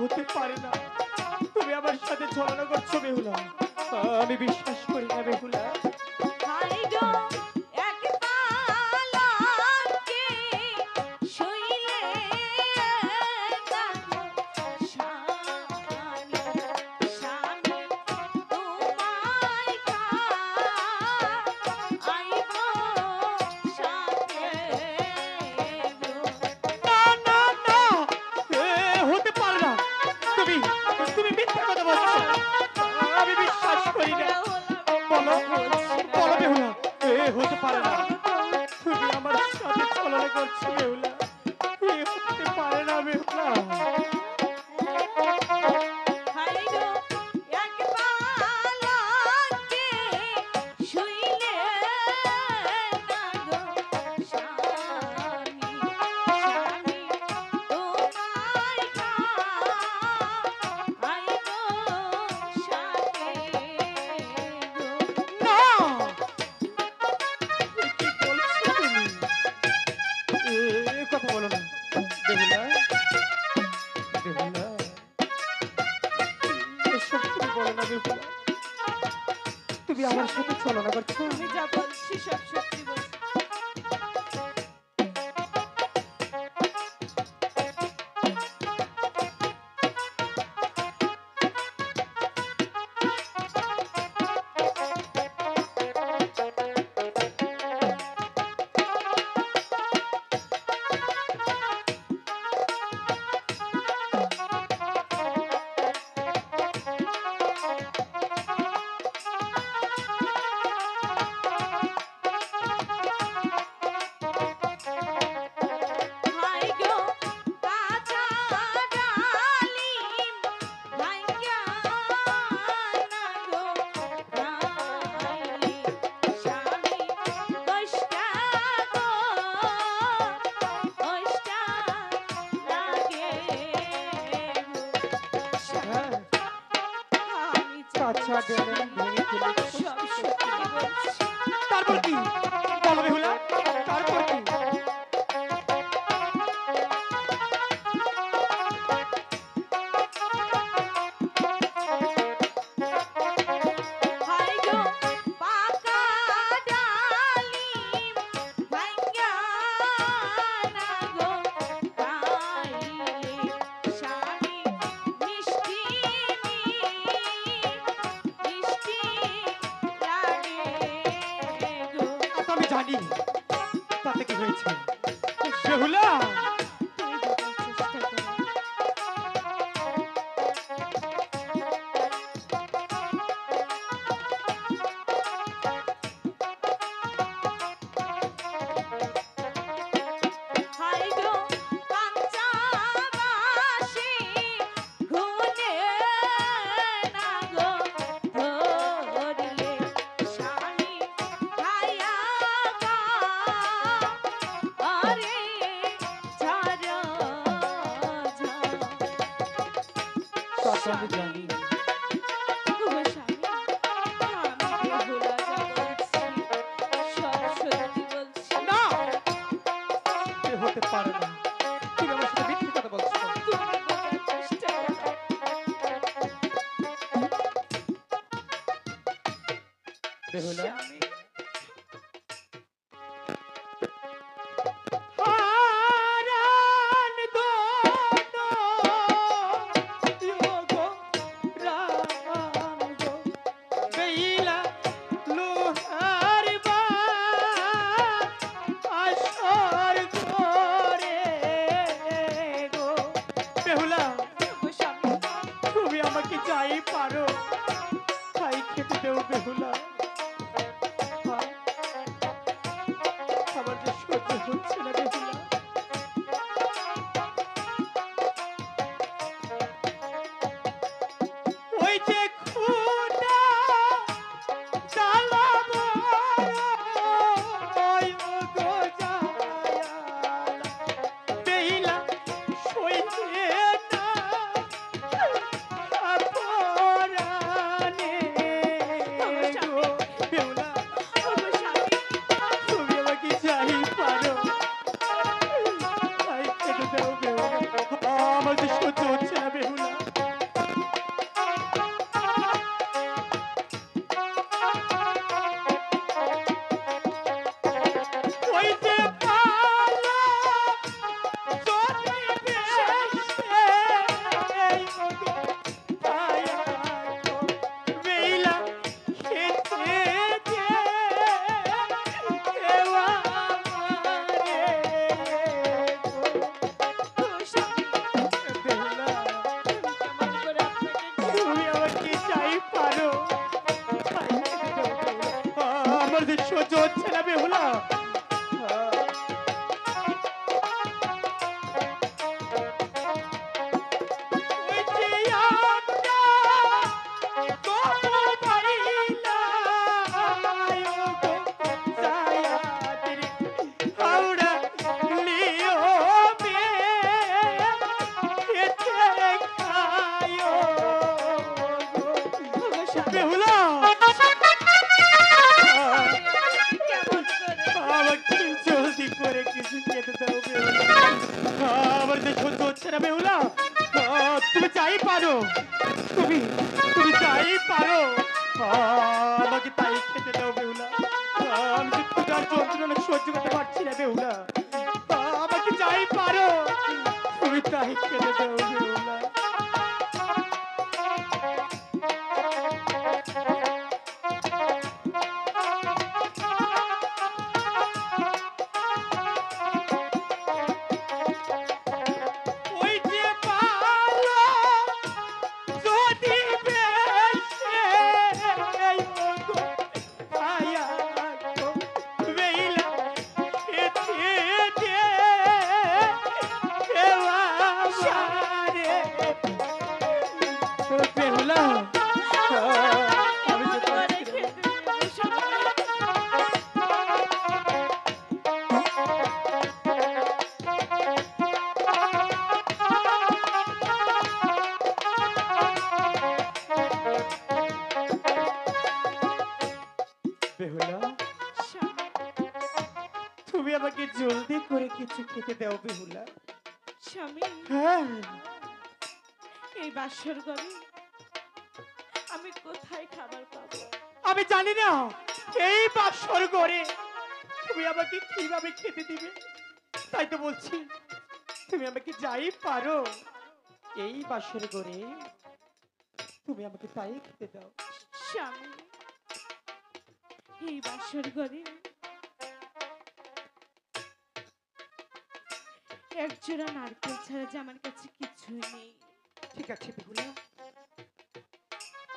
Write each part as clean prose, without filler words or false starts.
হতে পারে না। তুমি আমার সাথে ছলনা করছো বেহুলা। আমি বিশ্বাস করি না বেহুলা। হাই গো এক পালঙ্কে শুইলে না গো স্বামী স্বামী তোমায় আইব সাথে গো। না না না, হতে পারে না। তুমি তুমি মিথ্যা কথা বলছো। আমি বিশ্বাস করি না। বলো বলো বেহুলা, হতে পারে না। তুমি আমার সাথে ছলনা করছো বেহুলা। হতে পারে না বেহুলা। হাই গো এক পালঙ্কে শুইলে না গো স্বামী স্বামী তোমায় আইব সাথে গো। না, কি বলছো তুমি? কথা বলো না বেহুলা। বেহুলা, এসব তুমি বলো না বেহুলা। তুমি আমার সাথে ছলনা করছো। আমি যা বলছি সব সত্যি বলছি। হাই গো কাঁচা ডালিম ভাইঙ্গা না গো খাইলে স্বামী কষ্টা গো কষ্টা লাগে গো। হ্যাঁ, আমি যা কাঁচা বলছি বেলুন ভেঙে ফেলে সব সত্যি বলছি। তারপর কি? বলো বেহুলা, তারপর কি? হাই গো পাকা ডালিম ভাইঙ্গা না গো খাইলে স্বামী মিষ্টি মিষ্টি লাগে গো। তা তো আমি জানি, তাতে কি হয়েছে বেহুলা। তুমি বোঝার চেষ্টা করো। হাই গো কাঞ্চা বাসি ঘুনে না গো ধরলে স্বামী খায়া গা আরে ঝাড় ঝাড়। তা তো আমি জানি। গো স্বামী আমি বেহুলা যা বলছি সব সত্যি বলছি। না, এ হতে পারে না। তুমি আমার সাথে মিথ্যে কথা বলছো। তুমি বোঝার চেষ্টা করো। বেহুলা, স্বামী হারান দোনো যোগো রাম গো বেইলা লোহার বা আসর করে গো বেহুলা। গো স্বামী তুমি আমাকে যাই পারো তাই খেতে দেও বেহুলা। আমার যে সহ্য হচ্ছে না বেহুলা। ওই যে খুঁটা জ্বালাবো ওই গো জায়ালা বেহুলা সইছে না পরাণে গো বেহুলা। গো স্বামী তুমি আমাকে যাই পারো না বেহুলা, তুমি যাই পারো, তুমি তুমি যাই পারো, আমাকে তাই খেতে দাও বেহুলা। আমি যে ক্ষুধার যন্ত্রণা সহ্য করতে পারছি না বেহুলা, আমাকে যাই পারো, তুমি তাই খেতে দাও বেহুলা। ওই যে পালো যদি বেশে এই মগো আয়া গো বেইলা খেতে দে এলা সারে বেহুলা, আমি যে তোমারে পাচ্ছি না। খেতে দেব স্বামী। বেহুলা, স্বামী, তুমি আমাকে জলদি করে কিছু খেতে দাও বেহুলা। স্বামী, হ্যাঁ, এই বাসর ঘরে আমি কোথায় খাবার পাবো? আমি জানি না এই বাসর ঘরে তুমি আমাকে কিভাবে খেতে দিবে, তাই তো বলছি তুমি আমাকে যাই পারো এই বাসর ঘরে তুমি আমাকে তাই খেতে দাও। স্বামী, এই বাসর ঘরে একজোড়া নারকেল ছাড়া যে আমার কাছে কিছুই নেই। ঠিক আছে বেহুলা,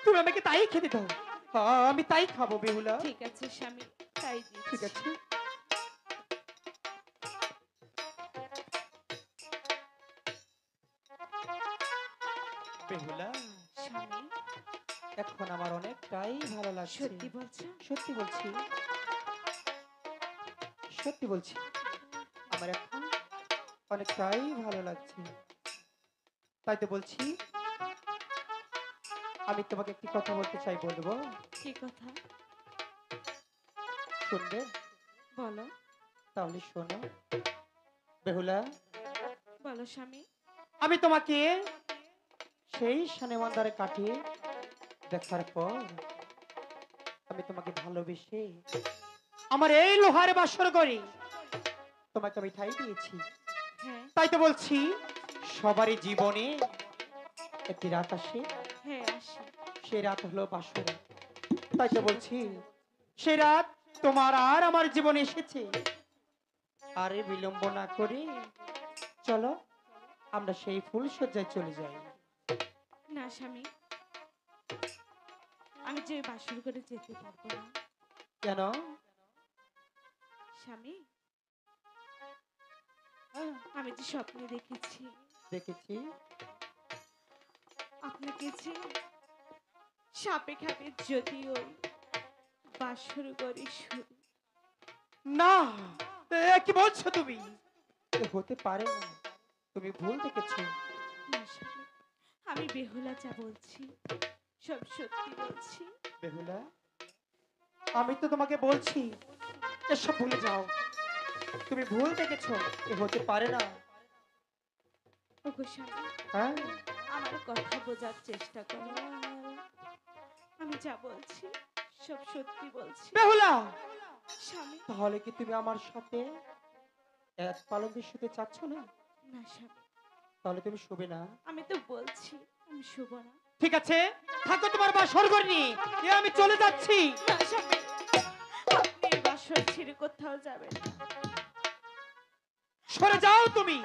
তুমি আমাকে তাই খেতে দাও, আমি তাই খাবো বেহুলা। ঠিক আছে স্বামী, তাই ঠিক দিচ্ছি। আছে, বেহুলা স্বামী, এখন আমার অনেকটাই ভালো লাগছে। সত্যি বলছো? সত্যি বলছি, সত্যি বলছি, আমার এখন অনেকটাই ভালো লাগছে। তাই তো বলছি আমি তোমাকে একটি কথা বলতে চাই, বলবো? কি কথা? শুনবে? বলো। তাহলে শোনো বেহুলা, বলো স্বামী। আমি তোমাকে সেই শানেমান্দারে কাটিয়ে দেখার পর আমি তোমাকে ভালোবেসে আমার এই লোহার বাসর করে তোমাকে আমি ঠাই দিয়েছি। হ্যাঁ, তাই তো বলছি সবারই জীবনে একটি রাত আসে, হ্যাঁ আসি। সেই রাত হলো বাসর। তাই তো বলছি সেই রাত তোমার আর আমার জীবনে এসেছে। আরে বিলম্ব না করে চলো আমরা সেই ফুল সজ্জায় চলে যাই। না স্বামী, আমি যে বাসর করে যেতে পারবো না। কেন? স্বামী, আমি যে স্বপ্নে দেখেছি দেখেছি আপনাকে যে সাপে খাপে যদিও বাসর করে শুরু। না, কি বলছো তুমি? এ হতে পারে না, তুমি ভুল দেখেছো। না স্বামী, আমি বেহুলা যা বলছি সব সত্যি বলছি। বেহুলা, আমি তো তোমাকে বলছি এসব ভুলে যাও, তুমি ভুল দেখেছো, এ হতে পারে না। ওগো স্বামী, হ্যাঁ, আমার কথা বোঝার চেষ্টা করো। আমি যা বলছি সব সত্যি বলছি। বেহুলা, স্বামী, তাহলে কি তুমি আমার সাথে এক পালঙ্কে শুতে চাচ্ছ না? না স্বামী, তাহলে তুমি শুবে না? আমি তো বলছি আমি শুভ না। ঠিক আছে, থাকো তোমার বাসর ঘর নিয়ে, আমি চলে যাচ্ছি। না স্বামী, আপনি এই বাসর ছেড়ে কোথাও যাবেন না। সরে যাও তুমি।